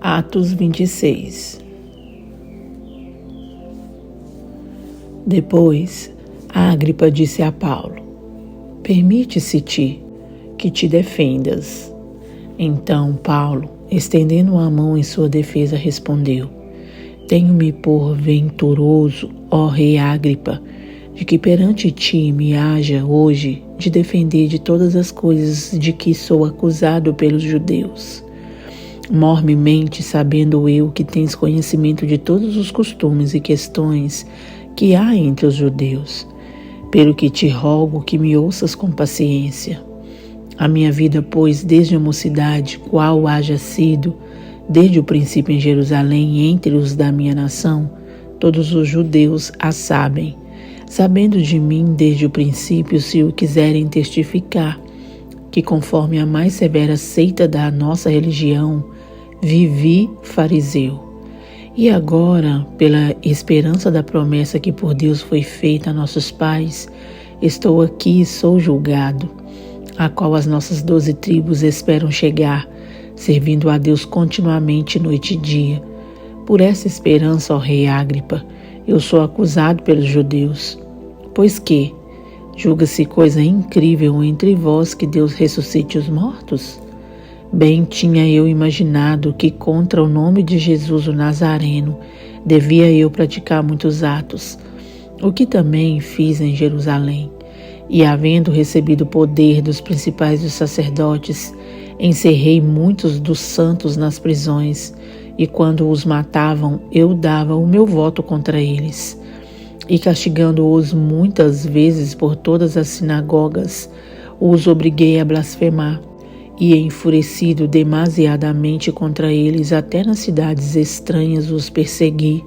Atos 26. Depois, Agripa disse a Paulo: permite-se-te que te defendas. Então Paulo, estendendo a mão em sua defesa, respondeu: tenho-me por venturoso, ó rei Agripa, de que perante ti me haja hoje de defender de todas as coisas de que sou acusado pelos judeus. Mormemente sabendo eu que tens conhecimento de todos os costumes e questões que há entre os judeus, pelo que te rogo que me ouças com paciência. A minha vida, pois, desde a mocidade, qual haja sido, desde o princípio em Jerusalém, entre os da minha nação, todos os judeus a sabem, sabendo de mim desde o princípio, se o quiserem testificar, que conforme a mais severa seita da nossa religião, vivi fariseu. E agora, pela esperança da promessa que por Deus foi feita a nossos pais, estou aqui e sou julgado, a qual as nossas 12 tribos esperam chegar, servindo a Deus continuamente noite e dia. Por essa esperança, ó rei Agripa, eu sou acusado pelos judeus. Pois que julga-se coisa incrível entre vós que Deus ressuscite os mortos? Bem tinha eu imaginado que contra o nome de Jesus o Nazareno devia eu praticar muitos atos, o que também fiz em Jerusalém. E havendo recebido o poder dos principais dos sacerdotes, encerrei muitos dos santos nas prisões, e quando os matavam, eu dava o meu voto contra eles. E castigando-os muitas vezes por todas as sinagogas, os obriguei a blasfemar. E enfurecido demasiadamente contra eles, até nas cidades estranhas os persegui,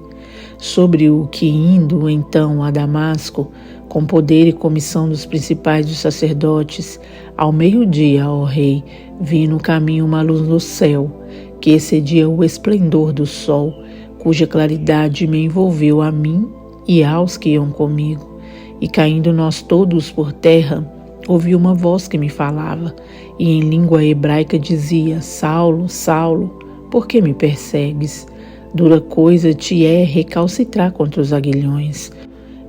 sobre o que indo então a Damasco, com poder e comissão dos principais dos sacerdotes, ao meio-dia, ó rei, vi no caminho uma luz do céu, que excedia o esplendor do sol, cuja claridade me envolveu a mim e aos que iam comigo. E caindo nós todos por terra, ouvi uma voz que me falava, e em língua hebraica dizia: Saulo, Saulo, por que me persegues? Dura coisa te é recalcitrar contra os aguilhões.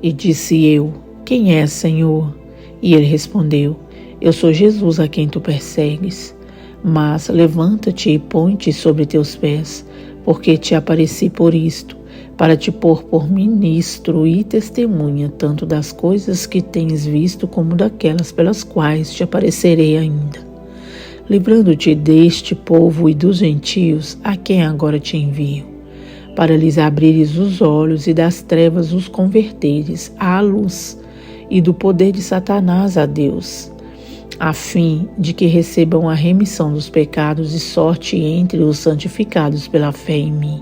E disse eu: quem és, Senhor? E ele respondeu: eu sou Jesus a quem tu persegues. Mas levanta-te e põe-te sobre teus pés, porque te apareci por isto, para te pôr por ministro e testemunha tanto das coisas que tens visto como daquelas pelas quais te aparecerei ainda, livrando-te deste povo e dos gentios a quem agora te envio, para lhes abrires os olhos e das trevas os converteres à luz e do poder de Satanás a Deus, a fim de que recebam a remissão dos pecados e sorte entre os santificados pela fé em mim.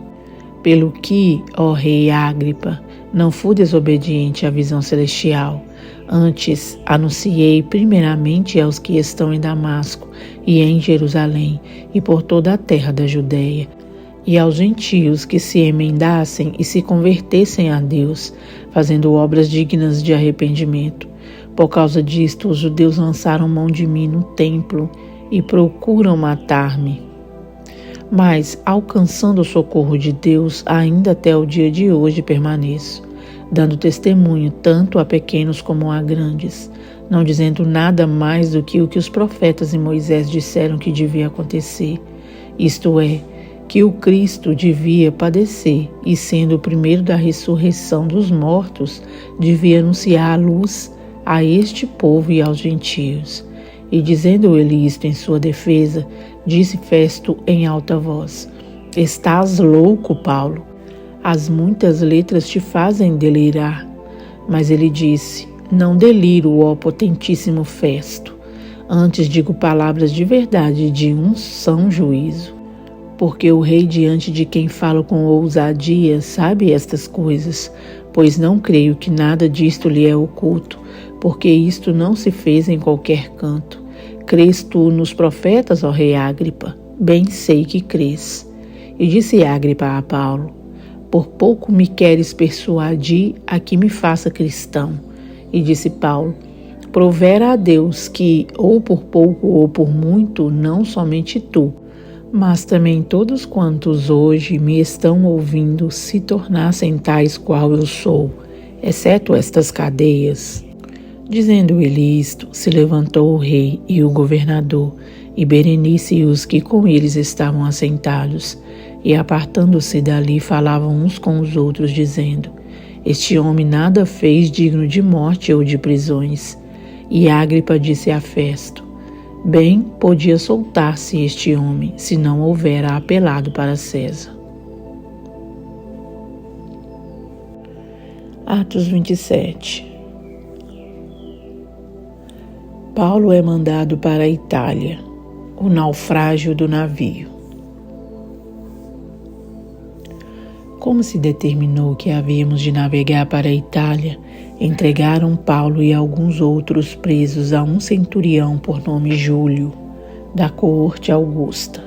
Pelo que, ó rei Agripa, não fui desobediente à visão celestial, antes anunciei primeiramente aos que estão em Damasco e em Jerusalém e por toda a terra da Judeia, e aos gentios que se emendassem e se convertessem a Deus, fazendo obras dignas de arrependimento. Por causa disto, os judeus lançaram mão de mim no templo e procuram matar-me. Mas, alcançando o socorro de Deus, ainda até o dia de hoje permaneço, dando testemunho tanto a pequenos como a grandes, não dizendo nada mais do que o que os profetas e Moisés disseram que devia acontecer, isto é, que o Cristo devia padecer e, sendo o primeiro da ressurreição dos mortos, devia anunciar a luz a este povo e aos gentios. E dizendo ele isto em sua defesa, disse Festo em alta voz: estás louco, Paulo? As muitas letras te fazem delirar. Mas ele disse: não deliro, ó potentíssimo Festo. Antes digo palavras de verdade e de um são juízo. Porque o rei diante de quem falo com ousadia sabe estas coisas, pois não creio que nada disto lhe é oculto, porque isto não se fez em qualquer canto. Crês tu nos profetas, ó rei Agripa? Bem sei que crês. E disse Agripa a Paulo: por pouco me queres persuadir a que me faça cristão. E disse Paulo: provera a Deus que, ou por pouco ou por muito, não somente tu, Mas também todos quantos hoje me estão ouvindo se tornassem tais qual eu sou, exceto estas cadeias. Dizendo ele isto, se levantou o rei e o governador, e Berenice e os que com eles estavam assentados, e apartando-se dali falavam uns com os outros, dizendo: Este homem nada fez digno de morte ou de prisões. E Agripa disse a Festo: Bem podia soltar-se este homem, se não houvera apelado para César. Atos 27. Paulo é mandado para a Itália. O naufrágio do navio. Como se determinou que havíamos de navegar para a Itália, entregaram Paulo e alguns outros presos a um centurião por nome Júlio, da coorte Augusta.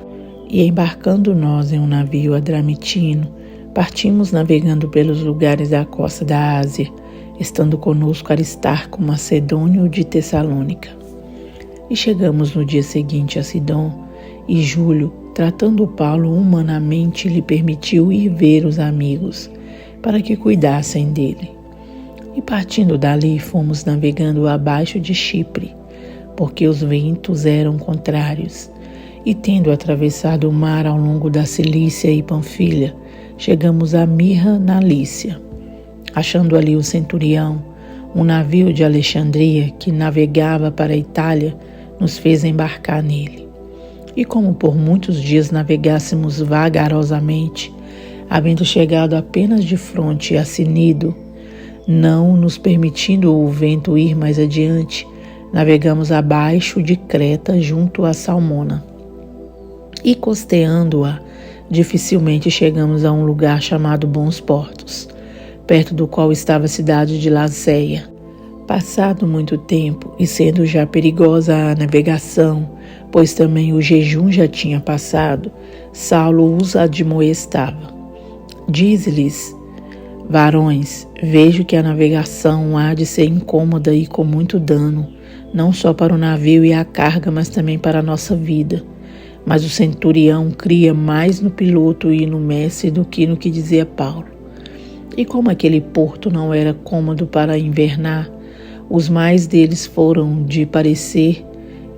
E embarcando nós em um navio adramitino, partimos navegando pelos lugares da costa da Ásia, estando conosco Aristarco, macedônio de Tessalônica. E chegamos no dia seguinte a Sidom, e Júlio, tratando Paulo humanamente, lhe permitiu ir ver os amigos, para que cuidassem dele. E partindo dali, fomos navegando abaixo de Chipre, porque os ventos eram contrários. E tendo atravessado o mar ao longo da Cilícia e Panfilha, chegamos a Mirra, na Lícia. Achando ali o centurião, um navio de Alexandria que navegava para a Itália, nos fez embarcar nele. E como por muitos dias navegássemos vagarosamente, havendo chegado apenas de fronte a Cnido, não nos permitindo o vento ir mais adiante, navegamos abaixo de Creta junto a Salmona. E costeando-a, dificilmente chegamos a um lugar chamado Bons Portos, perto do qual estava a cidade de Laséia. Passado muito tempo, e sendo já perigosa a navegação, pois também o jejum já tinha passado, Saulo os admoestava. Diz-lhes: Varões, vejo que a navegação há de ser incômoda e com muito dano, não só para o navio e a carga, mas também para a nossa vida. Mas o centurião cria mais no piloto e no mestre do que no que dizia Paulo. E como aquele porto não era cômodo para invernar, os mais deles foram de parecer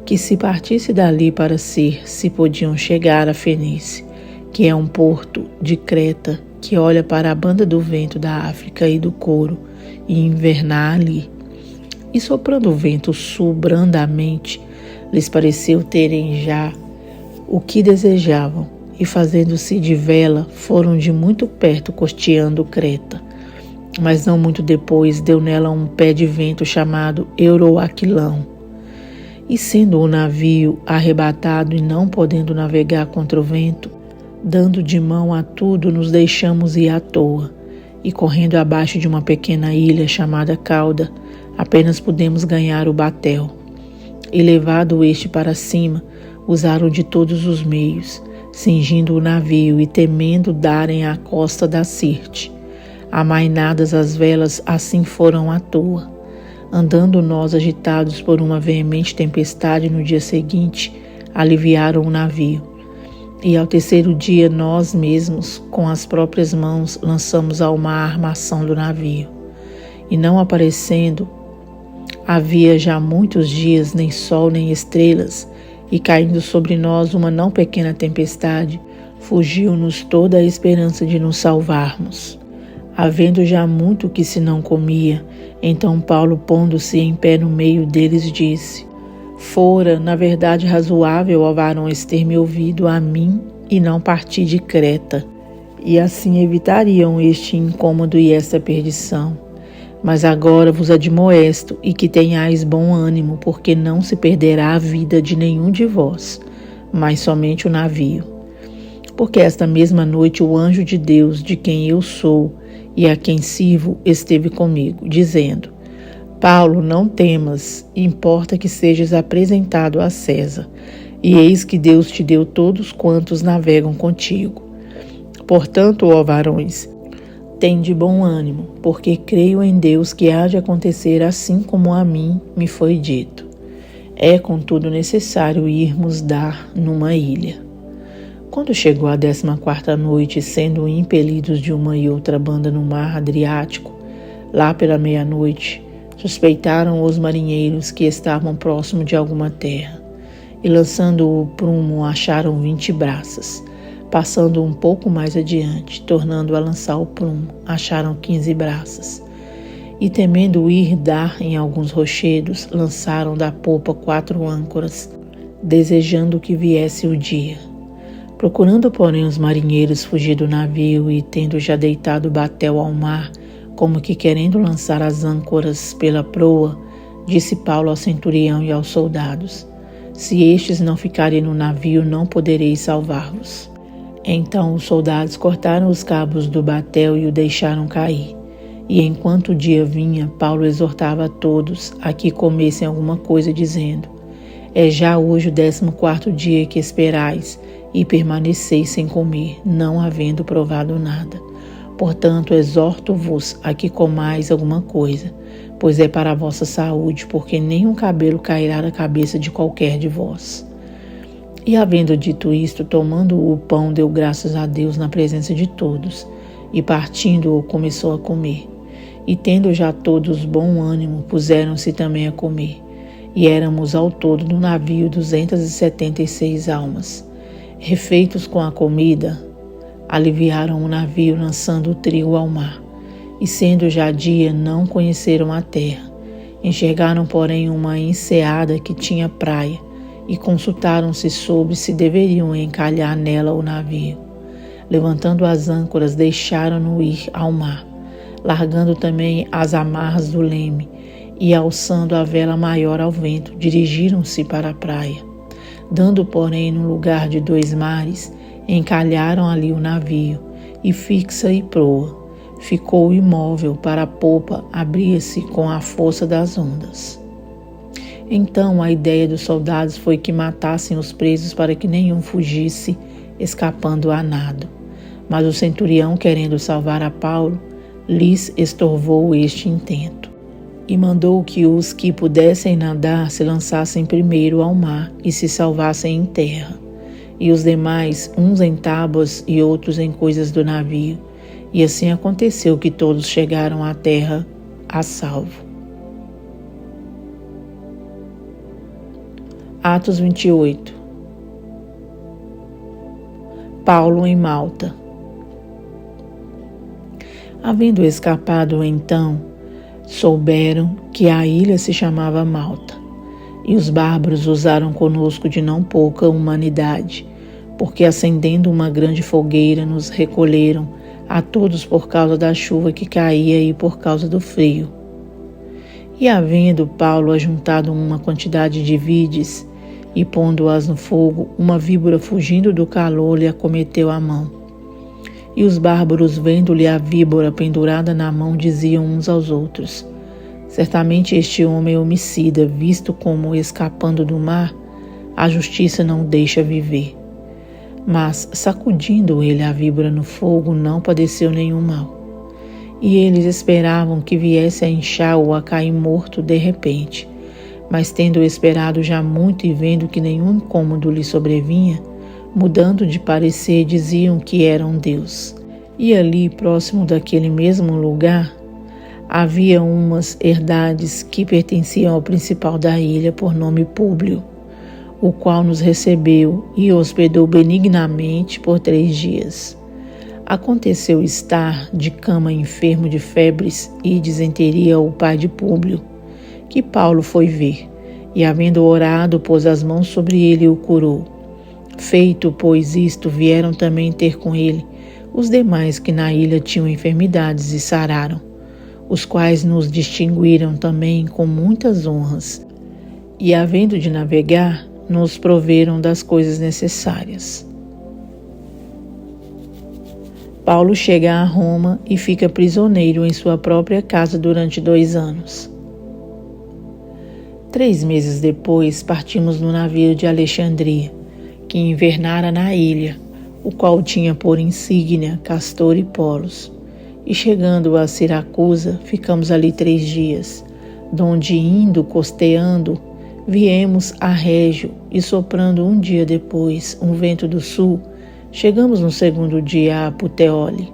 que se partisse dali para Ser, se podiam chegar a Fenícia, que é um porto de Creta que olha para a banda do vento da África e do Coro, e invernar ali. E soprando o vento sul brandamente, lhes pareceu terem já o que desejavam, e fazendo-se de vela, foram de muito perto costeando Creta. Mas não muito depois deu nela um pé de vento chamado Euroaquilão. E sendo o navio arrebatado e não podendo navegar contra o vento, dando de mão a tudo, nos deixamos ir à toa, e correndo abaixo de uma pequena ilha chamada Cauda, apenas pudemos ganhar o batel. E levado este para cima, usaram de todos os meios, cingindo o navio e temendo darem à costa da Sirte. Amainadas as velas, assim foram à toa. Andando nós agitados por uma veemente tempestade no dia seguinte, aliviaram o navio. E ao terceiro dia nós mesmos, com as próprias mãos, lançamos ao mar a armação do navio. E não aparecendo, havia já muitos dias nem sol nem estrelas, e caindo sobre nós uma não pequena tempestade, fugiu-nos toda a esperança de nos salvarmos. Havendo já muito que se não comia, então Paulo, pondo-se em pé no meio deles, disse: Fora, na verdade, razoável, ó varões, ter me ouvido a mim e não partir de Creta, e assim evitariam este incômodo e esta perdição. Mas agora vos admoesto, e que tenhais bom ânimo, porque não se perderá a vida de nenhum de vós, mas somente o navio. Porque esta mesma noite o anjo de Deus, de quem eu sou e a quem sirvo, esteve comigo, dizendo: Paulo, não temas, importa que sejas apresentado a César, e eis que Deus te deu todos quantos navegam contigo. Portanto, ó varões, tende bom ânimo, porque creio em Deus que há de acontecer assim como a mim me foi dito. É, contudo, necessário irmos dar numa ilha. Quando chegou a 14ª noite, sendo impelidos de uma e outra banda no mar Adriático, lá pela meia-noite, suspeitaram os marinheiros que estavam próximo de alguma terra, e lançando o prumo acharam 20 braças. Passando um pouco mais adiante, tornando a lançar o prumo, acharam 15 braças. E temendo ir dar em alguns rochedos, lançaram da popa 4 âncoras, desejando que viesse o dia. Procurando, porém, os marinheiros fugir do navio e tendo já deitado o batel ao mar, como que querendo lançar as âncoras pela proa, disse Paulo ao centurião e aos soldados: se estes não ficarem no navio, não podereis salvar-vos. Então os soldados cortaram os cabos do batel e o deixaram cair. E enquanto o dia vinha, Paulo exortava a todos a que comessem alguma coisa, dizendo: é já hoje o 14º dia que esperais, e permaneceis sem comer, não havendo provado nada. Portanto, exorto-vos a que comais alguma coisa, pois é para a vossa saúde, porque nenhum cabelo cairá da cabeça de qualquer de vós. E havendo dito isto, tomando o pão, deu graças a Deus na presença de todos, e partindo-o começou a comer. E tendo já todos bom ânimo, puseram-se também a comer. E éramos ao todo no navio 276 almas. Refeitos com a comida, aliviaram o navio, lançando o trigo ao mar. E sendo já dia, não conheceram a terra. Enxergaram, porém, uma enseada que tinha praia, e consultaram-se sobre se deveriam encalhar nela o navio. Levantando as âncoras, deixaram-no ir ao mar, largando também as amarras do leme, e alçando a vela maior ao vento, dirigiram-se para a praia. Dando, porém, no lugar de 2 mares, encalharam ali o navio, e fixa e proa ficou imóvel para a popa abrir-se com a força das ondas. Então a ideia dos soldados foi que matassem os presos para que nenhum fugisse, escapando a nado. Mas o centurião, querendo salvar a Paulo, lhes estorvou este intento. E mandou que os que pudessem nadar se lançassem primeiro ao mar e se salvassem em terra, e os demais, uns em tábuas e outros em coisas do navio. E assim aconteceu que todos chegaram à terra a salvo. Atos 28. Paulo em Malta. Havendo escapado então, souberam que a ilha se chamava Malta, e os bárbaros usaram conosco de não pouca humanidade, porque acendendo uma grande fogueira nos recolheram a todos por causa da chuva que caía e por causa do frio. E havendo Paulo ajuntado uma quantidade de vides, e pondo-as no fogo, uma víbora fugindo do calor lhe acometeu a mão. E os bárbaros, vendo-lhe a víbora pendurada na mão, diziam uns aos outros: certamente este homem é homicida, visto como, escapando do mar, a justiça não o deixa viver. Mas, sacudindo ele a víbora no fogo, não padeceu nenhum mal. E eles esperavam que viesse a inchar ou a cair morto de repente. Mas tendo esperado já muito e vendo que nenhum incômodo lhe sobrevinha, mudando de parecer, diziam que era um Deus. E ali, próximo daquele mesmo lugar, havia umas herdades que pertenciam ao principal da ilha, por nome Públio, o qual nos recebeu e hospedou benignamente por 3 dias. Aconteceu estar de cama enfermo de febres e disenteria o pai de Públio, que Paulo foi ver, e havendo orado, pôs as mãos sobre ele e o curou. Feito, pois, isto, vieram também ter com ele os demais que na ilha tinham enfermidades e sararam, os quais nos distinguiram também com muitas honras, e havendo de navegar, nos proveram das coisas necessárias. Paulo chega a Roma e fica prisioneiro em sua própria casa durante 2 anos. 3 meses depois, partimos no navio de Alexandria, que invernara na ilha, o qual tinha por insígnia Castor e Polos. E chegando a Siracusa, ficamos ali 3 dias, donde indo costeando, viemos a Régio, e soprando um dia depois um vento do sul, chegamos no segundo dia a Puteoli,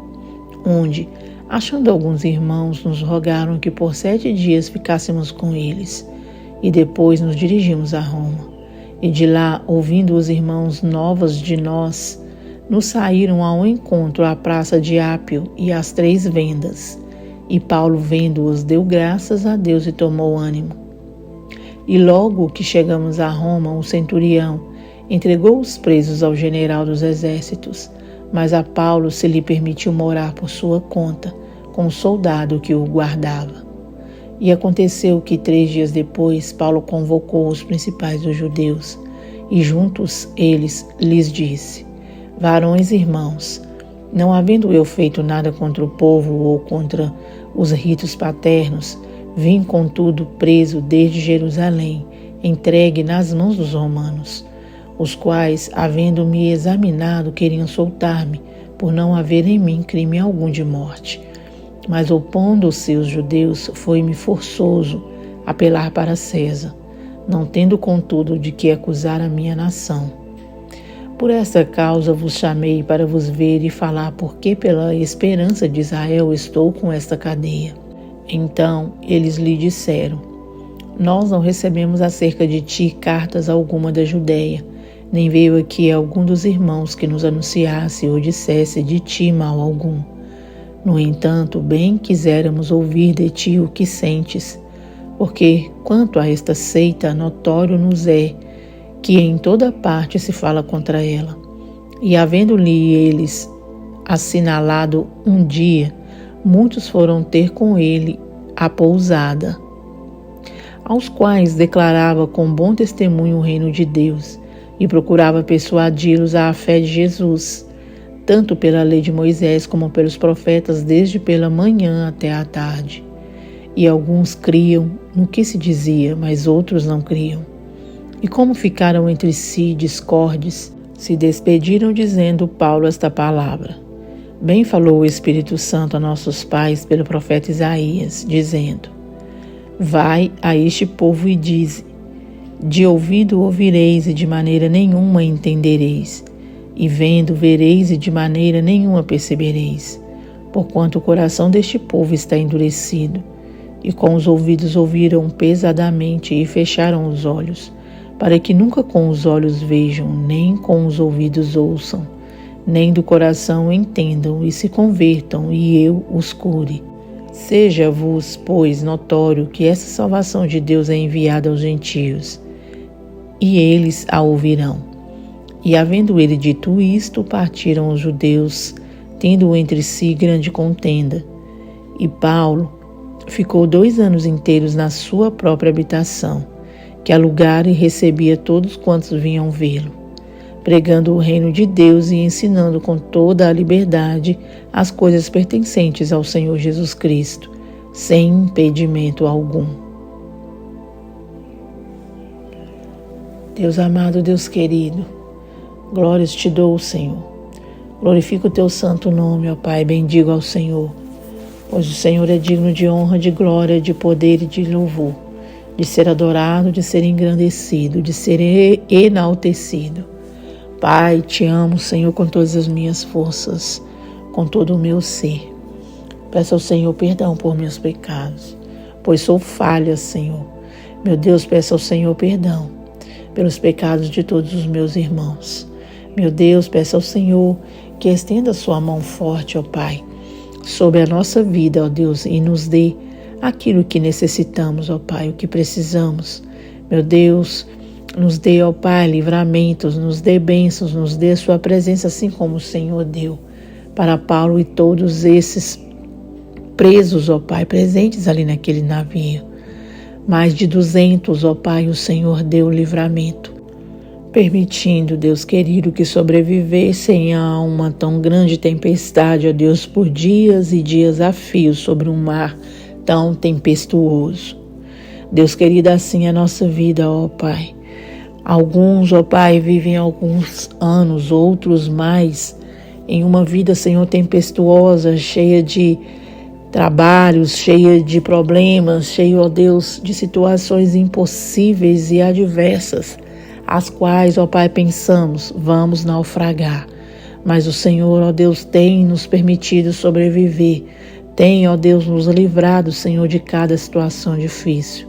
onde, achando alguns irmãos, nos rogaram que por 7 dias ficássemos com eles, e depois nos dirigimos a Roma. E de lá, ouvindo os irmãos novas de nós, nos saíram ao encontro à praça de Ápio e às 3 vendas. E Paulo, vendo-os, deu graças a Deus e tomou ânimo. E logo que chegamos a Roma, o centurião entregou os presos ao general dos exércitos, mas a Paulo se lhe permitiu morar por sua conta, com o soldado que o guardava. E aconteceu que 3 dias depois, Paulo convocou os principais dos judeus, e juntos eles lhes disse: varões irmãos, não havendo eu feito nada contra o povo ou contra os ritos paternos, vim contudo preso desde Jerusalém, entregue nas mãos dos romanos, os quais, havendo-me examinado, queriam soltar-me, por não haver em mim crime algum de morte. Mas opondo-se os judeus, foi-me forçoso apelar para César, não tendo contudo de que acusar a minha nação. Por esta causa vos chamei para vos ver e falar porque pela esperança de Israel estou com esta cadeia. Então eles lhe disseram: nós não recebemos acerca de ti cartas alguma da Judeia, nem veio aqui algum dos irmãos que nos anunciasse ou dissesse de ti mal algum. No entanto, bem quiséramos ouvir de ti o que sentes, porque, quanto a esta seita, notório nos é que em toda parte se fala contra ela. E havendo-lhe eles assinalado um dia, muitos foram ter com ele a pousada, aos quais declarava com bom testemunho o reino de Deus, e procurava persuadi-los à fé de Jesus, tanto pela lei de Moisés como pelos profetas, desde pela manhã até à tarde. E alguns criam no que se dizia, mas outros não criam. E como ficaram entre si discordes, se despediram dizendo Paulo esta palavra: bem falou o Espírito Santo a nossos pais pelo profeta Isaías, dizendo: vai a este povo e dize: de ouvido ouvireis e de maneira nenhuma entendereis, e vendo vereis e de maneira nenhuma percebereis, porquanto o coração deste povo está endurecido, e com os ouvidos ouviram pesadamente e fecharam os olhos, para que nunca com os olhos vejam, nem com os ouvidos ouçam, nem do coração entendam e se convertam, e eu os cure. Seja-vos, pois, notório que essa salvação de Deus é enviada aos gentios, e eles a ouvirão. E havendo ele dito isto, partiram os judeus, tendo entre si grande contenda. E Paulo ficou 2 anos inteiros na sua própria habitação, que alugara e recebia todos quantos vinham vê-lo, pregando o reino de Deus e ensinando com toda a liberdade as coisas pertencentes ao Senhor Jesus Cristo, sem impedimento algum. Deus amado, Deus querido, glórias te dou, Senhor. Glorifico o teu santo nome, ó Pai, bendigo ao Senhor, pois o Senhor é digno de honra, de glória, de poder e de louvor, de ser adorado, de ser engrandecido, de ser enaltecido. Pai, te amo, Senhor, com todas as minhas forças, com todo o meu ser. Peço ao Senhor perdão por meus pecados, pois sou falha, Senhor. Meu Deus, peço ao Senhor perdão pelos pecados de todos os meus irmãos. Meu Deus, peço ao Senhor que estenda a sua mão forte, ó Pai, sobre a nossa vida, ó Deus, e nos dê aquilo que necessitamos, ó Pai, o que precisamos. Meu Deus, nos dê, ó Pai, livramentos, nos dê bênçãos, nos dê sua presença, assim como o Senhor deu para Paulo e todos esses presos, ó Pai, presentes ali naquele navio. Mais de 200, ó Pai, o Senhor deu livramento, permitindo, Deus querido, que sobrevivessem a uma tão grande tempestade, ó Deus, por dias e dias a fio sobre um mar tão tempestuoso. Deus querido, assim é a nossa vida, ó Pai. Alguns, ó Pai, vivem alguns anos, outros mais, em uma vida, Senhor, tempestuosa, cheia de trabalhos, cheia de problemas, cheia, ó Deus, de situações impossíveis e adversas, as quais, ó Pai, pensamos, vamos naufragar. mas o Senhor, ó Deus, tem nos permitido sobreviver. Tem, ó Deus, nos livrado, Senhor, de cada situação difícil.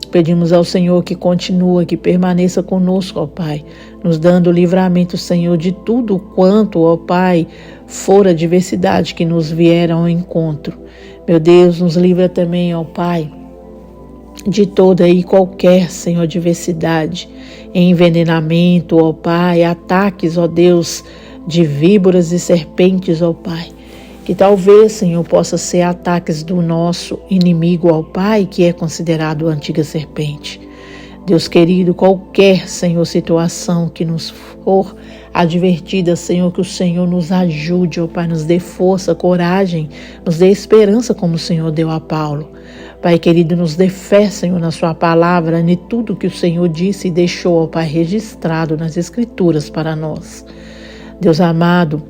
Pedimos ao Senhor que continue, que permaneça conosco, ó Pai, nos dando livramento, Senhor, de tudo quanto, ó Pai, for a adversidade que nos vier ao encontro. Meu Deus, nos livra também, ó Pai, de toda e qualquer, Senhor, adversidade, envenenamento, ó Pai, ataques, ó Deus, de víboras e serpentes, ó Pai. Que talvez, Senhor, possa ser ataques do nosso inimigo, ó Pai, que é considerado a antiga serpente. Deus querido, qualquer, Senhor, situação que nos for advertida, Senhor, que o Senhor nos ajude, ó Pai, nos dê força, coragem, nos dê esperança como o Senhor deu a Paulo. Pai querido, nos dê fé, Senhor, na sua palavra, em tudo que o Senhor disse e deixou, ó Pai, registrado nas Escrituras para nós. Deus amado,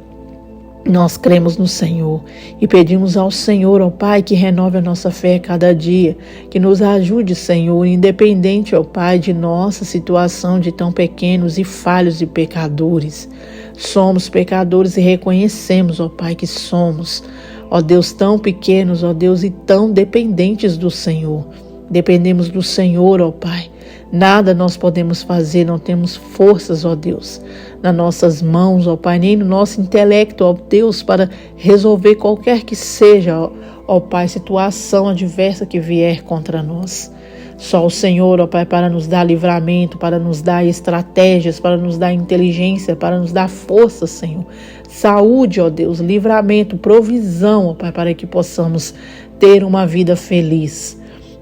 nós cremos no Senhor e pedimos ao Senhor, ó Pai, que renove a nossa fé cada dia, que nos ajude, Senhor, independente, ó Pai, de nossa situação de tão pequenos e falhos e pecadores. Somos pecadores e reconhecemos, ó Pai, que somos, ó Deus, tão pequenos, ó Deus, e tão dependentes do Senhor. Dependemos do Senhor, ó Pai. Nada nós podemos fazer, não temos forças, ó Deus, nas nossas mãos, ó Pai, nem no nosso intelecto, ó Deus, para resolver qualquer que seja, ó Pai, situação adversa que vier contra nós. Só o Senhor, ó Pai, para nos dar livramento, para nos dar estratégias, para nos dar inteligência, para nos dar força, Senhor. Saúde, ó Deus, livramento, provisão, ó Pai, para que possamos ter uma vida feliz.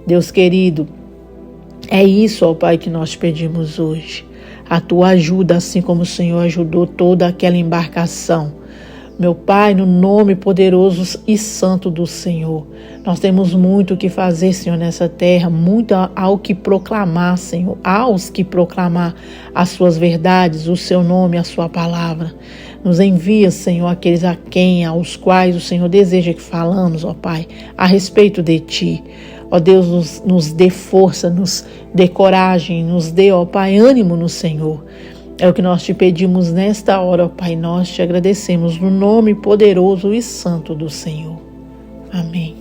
Deus querido, é isso, ó Pai, que nós pedimos hoje. A tua ajuda, assim como o Senhor ajudou toda aquela embarcação. Meu Pai, no nome poderoso e santo do Senhor, nós temos muito o que fazer, Senhor, nessa terra, muito ao que proclamar, Senhor, aos que proclamar as suas verdades, o seu nome, a sua palavra. Nos envia, Senhor, aqueles aos quais o Senhor deseja que falamos, ó Pai, a respeito de Ti. Ó Deus, nos dê força, nos dê coragem, nos dê, ó Pai, ânimo no Senhor. É o que nós te pedimos nesta hora, ó Pai. Nós te agradecemos no nome poderoso e santo do Senhor. Amém.